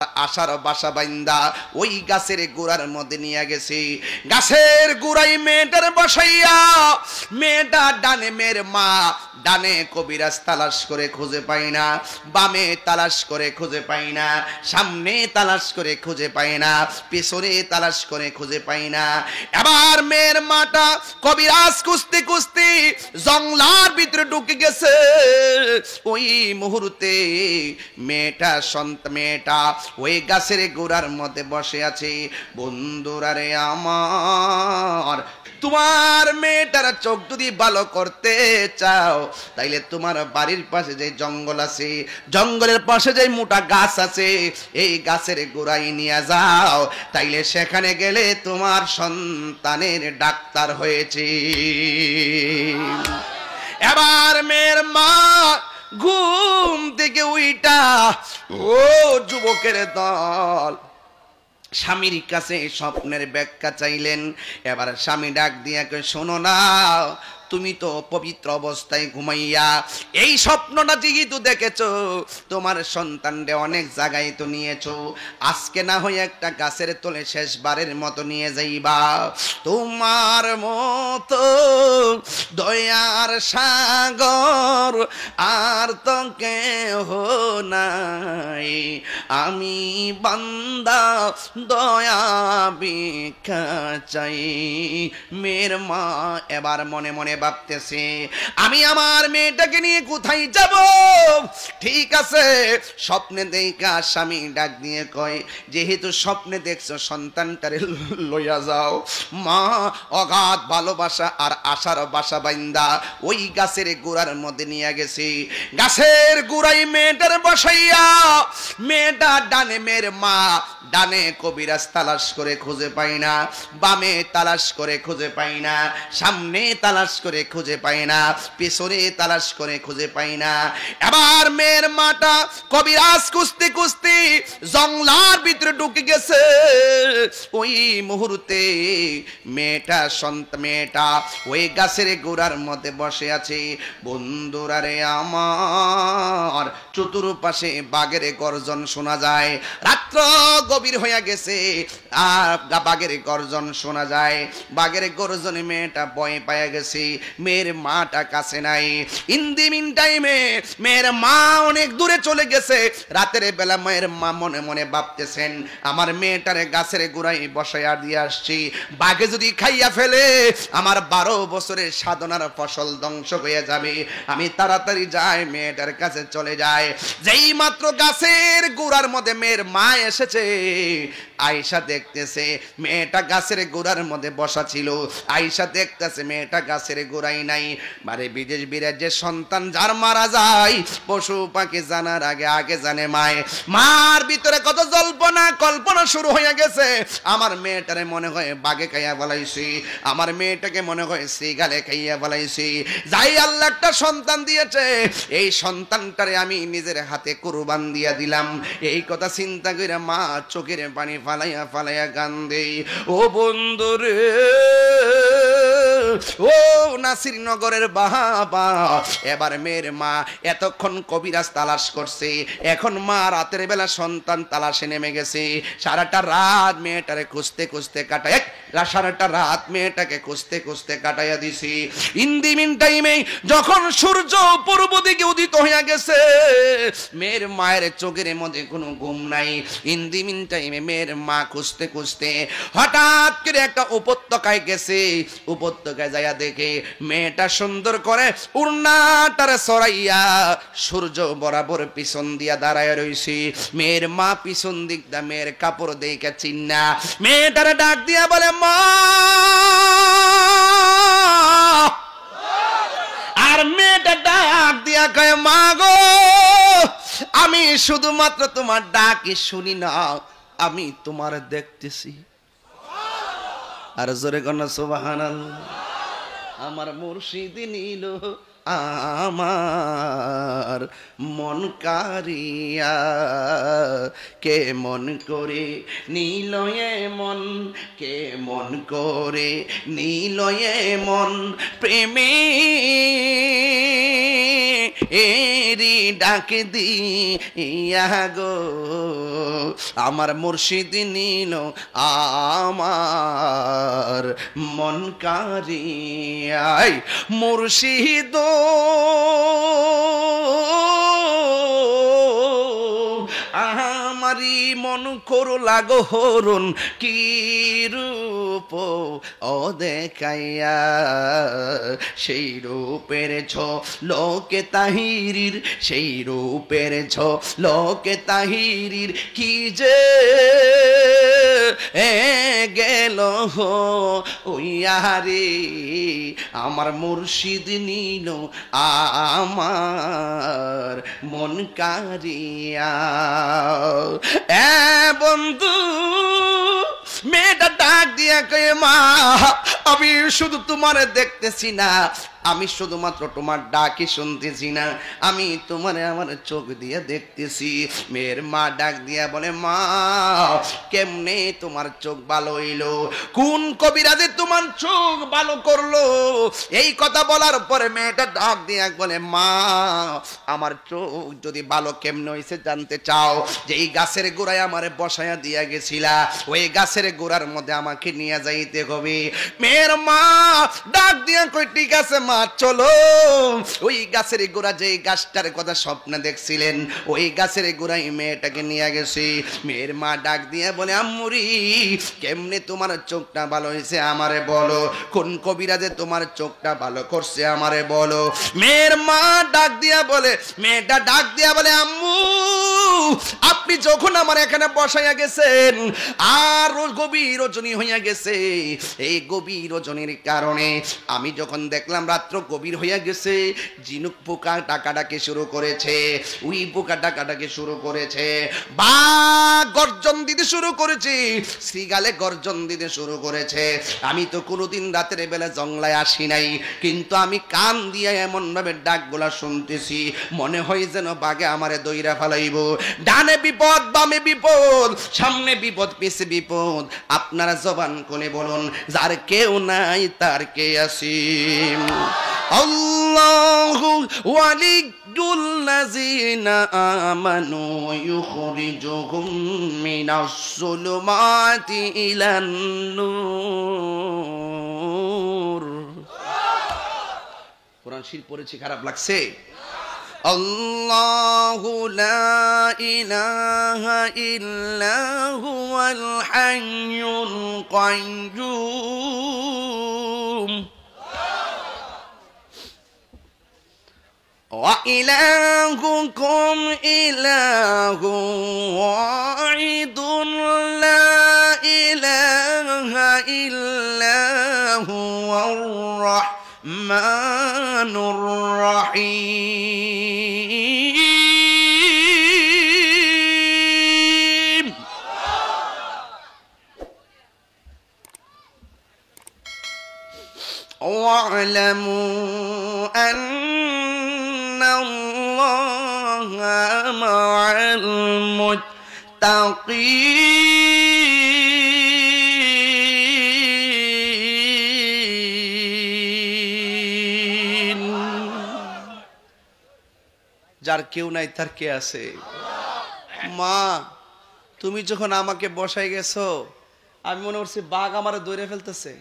আশার বাসা বাইন্দা ওই গাছের গোড়ার মধ্যে নিয়ে গেছে। গাছের গোড়ায় মেয়েটার বসাইয়া, মেয়েটা ডানে, মেয়ের মা ডানে কবিরাজ তালাশ করে খুঁজে পায় না, বামে তালাশ করে খুঁজে পায় না, সামনে তালাশ করে খুঁজে পায় না, পেছনে তালাশ করে খুঁজে পায় না। এবার মেয়ের মাটা কবিরাজ খুঁজতে খুঁজতে জঙ্গলার ভিতরে ঢুকে গেছে। ওই মুহূর্তে মেয়েটা ওই গাছের গোড়ার মধ্যে বসে আছে। বন্ধুরা রে আমার, তোমার মেয়েটার চোখ যদি ভালো করতে চাও তাইলে তোমার বাড়ির পাশে যে জঙ্গল আছে, জঙ্গলের পাশে যে মোটা গাছ আছে, এই গাছের গোড়ায় নিয়ে যাও, তাইলে সেখানে গেলে তোমার সন্তানের ডাক্তার হয়েছে। এবার মেয়ের মা ঘুম থেকে উইটা, ও যুবকের দল, স্বামীর কাছে স্বপ্নের ব্যাখ্যা চাইলেন। এবার স্বামী ডাক দিয়া কই, শোনো না, তুমি তো পবিত্র অবস্থায় ঘুমাইয়া এই স্বপ্নটা যেহেতু দেখেছো, তোমার সন্তানরে অনেক জায়গায় তো নিয়েছো, আজকে না হয় একটা গাছের তলে শেষবারের মতো নিয়ে যাইবা। তোমার মতো দয়ার সাগর আর তো কেহ নাই, আমি বান্দা দয়া ভিক্ষা চাই। মেয়ের মা এবার মনে মনে ভাবতেছে, আমি আমার মেয়েটাকে নিয়ে কোথায় যাব? ঠিক আছে, স্বপ্নে দেখা স্বামী ডাক দিয়ে কয়, যেহেতু স্বপ্নে দেখছো সন্তানটারে লইয়া যাও। মা অগাধ ভালোবাসা আর আশার বাসা বাইন্দা ওই গাছের গোড়ার মধ্যে নিয়ে গেছে। গাছের গোড়ায় মেয়েটার বসাইয়া, মেয়েটা ডানে, মেয়ের মা ডানে কবিরাজ তালাশ করে খুঁজে পায় না, বামে তালাশ করে খুঁজে পায় না, সামনে তালাশ করে খুঁজে পায় না, পেছনে তালাশ করে খুঁজে পায় না। এবার মেয়ের মাটা কবিরাজ খুঁজতে খুঁজতে জঙ্গলার ভিতরে ঢুকে গেছে। ওই মুহূর্তে মেয়েটা ওই গাছের গোড়ার মধ্যে বসে আছে। বন্ধুরা রে আমার, চতুর্পাশে বাঘের গর্জন শোনা যায়। রাত্র গভীর হয়ে গেছে আর বাঘের গর্জন শোনা যায়। বাঘের গর্জনে মেয়েটা ভয় পায় গেছে, মেয়ের মাটা কাছে নাই। ইন দি মিন টাইমে মেয়ের মা অনেক দূরে চলে গেছে। রাতের বেলা মেয়ের মা মনে মনে ভাবতেছেন, আমার মেয়েটারে গাছের গোড়ায় বসাইয়া দিয়ে আসছি, বাঘে যদি খাইয়া ফেলে আমার 12 বছরের সাধনার ফসল ধ্বংস হয়ে যাবে। আমি তাড়াতাড়ি যাই, মেয়েটার কাছে চলে যায়। যেই মাত্র গাছের গোড়ার মধ্যে মেয়ের মা এসেছে, আয়েশা দেখতেছে মেয়েটা গাছের গোড়ার মধ্যে বসা ছিল। আয়েশা দেখতেছে মেয়েটা গাছের গোড়ায় নাই। মানে বিদেশ বিরাজ্যের সন্তান যার মারা যায়, পশু পাখি জানার আগে আগে জানে মায়। মার ভিতরে কত জল্পনা কল্পনা শুরু হয়ে গেছে। আমার মেয়েটারে মনে হয় বাঘে খাইয়া বলাইছি, আমার মেয়েটাকে মনে হয় সিগালে খাইয়া বলাইছি। যাই আল্লাহ একটা সন্তান দিয়েছে, এই সন্তানটারে আমি নিজের হাতে কুরবান দিয়া দিলাম। এই কথা চিন্তা করে মা চোখের পানি ফালাইয়া ফালাইয়া কান্দে। ও বন্ধুরে, ও নাসির নগরের বাবা, এবার মেয়ের মা এতক্ষণ কবিরাজ তালাশ করছে, এখন মা রাতের বেলা সন্তান তালাশে নেমে গেছে। সারাটা রাত মেয়েটারে খুঁজতে খুঁজতে কাটায়, সারাটা রাত মেয়েটাকে খুঁজতে খুঁজতে কাটাইয়া দিছি। ইন দি মিন টাইমে যখন সূর্য পূর্ব দিকে উদিত হইয়া গেছে, মেয়ের মায়ের চোখের মধ্যে কোনো ঘুম নাই। ইন দি মিন টাইমে মেয়ের মা খুঁজতে খুঁজতে হঠাৎ করে একটা উপত্যকায় গেছে। উপত্যকায় যাইয়া দেখে মেয়েটা সুন্দর করে উড়নাটারে সরাইয়া সূর্য বরাবর পিছন দিয়া দাঁড়ায় রইছি। মেয়ের মা পিছন দিক দা মেয়ের কাপড় দেখে চিন্না মেয়েটারে ডাক দিয়া বলে, মা। আর মেয়েটা ডাক দিয়া কয়, মা গো, আমি শুধুমাত্র তোমার ডাকই শুনি না, আমি তোমার দেখতেছি। আর জোরে কন্যা সুবহানাল্লাহ। আমার মুর্শিদ নিল আমার মন কারিয়া, কে মন করে নীল মন, কে মন করে নীল মন, প্রেমে এরি ডাক দিয়া গো আমার মুর্শিদ নিল আমার মন কারিয়াই মুর্শিদ আমারি মন করো লাগো হরণ কি রূপ ও দেখাইয়া সেই রূপের লোকে তাহিরির সেই রূপের লোকে তাহিরির কি যে গেল ওইয়ারে আমার মুর্শিদ নিল আমার মন কারিয়া বন্ধু মেয়েটা ডাক দিয়া কয়ে মা আমি শুধু তোমার দেখতেছি না আমি শুধুমাত্র তোমার ডাকি শুনতেছি না আমি তোমারে আমার চোখ দিয়ে দেখতেছি মেয়ের মা ডাক দিয়া বলে মা কেমনে তোমার চোখ ভালো হইলো কোন কবিরাজে তোমার চোখ ভালো করলো এই কথা বলার পরে মেয়েটা ডাক দিয়া বলে মা আমার চোখ যদি ভালো কেমনে হইছে জানতে চাও যে এই গাছের গোড়ায় আমারে বসায়া দিয়া গেছিলা ওই গাছের গোড়ার মধ্যে আমাকে নিয়ে যাইতে হবে মেয়ের মা ডাক দিয়া কই ঠিক আছে মা চলো ওই গাছের গোড়া যে গাছটার কথা স্বপ্নে দেখছিলেন ওই গাছের গোড়ায় মেয়েটাকে নিয়ে গেছে মেয়ের মা ডাক দিয়ে বলে আম্মুরি কেমনে তোমার চোখটা ভালো হয়েছে আমারে বলো কোন কবিরাজে তোমার চোখটা ভালো করছে আমারে বলো মেয়ের মা ডাক দিয়া বলে মেয়েটা ডাক দিয়া বলে আম্মু আপনি যখন আমার এখানে বসাইয়া গেছেন আর গভীর রজনী হইয়া গেছে এই গভীর রজনীর কারণে আমি যখন দেখলাম রাত্র গভীর হইয়া গেছে ঝিনুক পোকা ডাকাডাকি শুরু করেছে উই পোকা ডাকাডাকি শুরু করেছে বাঘ গর্জন দিতে শুরু করেছে শ্রীগালে গর্জন দিতে শুরু করেছে আমি তো কোনোদিন রাতের বেলা জঙ্গলায় আসি নাই কিন্তু আমি কান দিয়ে এমন ভাবে ডাকগুলা শুনতেছি মনে হয় যেন বাঘে আমারে দইরা ফেলাইব ডানে বিপদ বামে বিপদ সামনে বিপদ পিছে বিপদ আপনারা জবান কোনে বলুন যার কেউ নাই তার কে আসিম আল্লাহু ওয়ালিয়ুল্লাযিনা আমানু ইউখরিজুহুম মিনাস যুলুমাতি ইলান নূর কোরআন শরীফ পড়েছি খারাপ লাগছে আল্লাহু লা ইলাহা ইল্লা হুয়াল হাইয়ুল কাইয়্যুম وإلهكم إله واحد لا إله إلا هو الرحمن الرحيم واعلموا أن الله مع المتقين যার কেউ নাই তার কে আছে মা তুমি যখন আমাকে বসাই গেছো আমি মনে করছি বাঘ আমারে দৌড়ে ফেলতেছে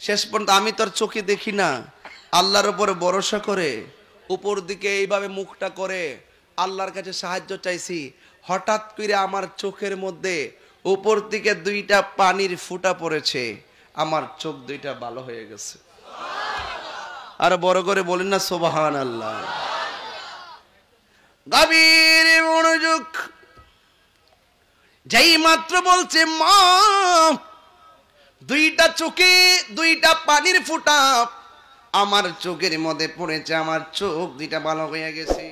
শেষ পর্যন্ত আমি তোর চোখে দেখি না আল্লাহর উপরে ভরসা করে উপর দিকে এইভাবে মুখটা করে আল্লাহর কাছে সাহায্য চাইছি হঠাৎ করে আমার চোখের মধ্যে উপর দিকে দুইটা পানির ফুটা পড়েছে আমার চোখ দুইটা ভালো হয়ে গেছে আর বড় করে বলেন না সুবহানাল্লাহ গভীর মনোযোগ যেই মাত্র বলছে মা দুইটা চোখে দুইটা পানির ফুটা আমার চোখের মধ্যে পড়েছে আমার চোখ দুইটা ভালো হয়ে গেছে।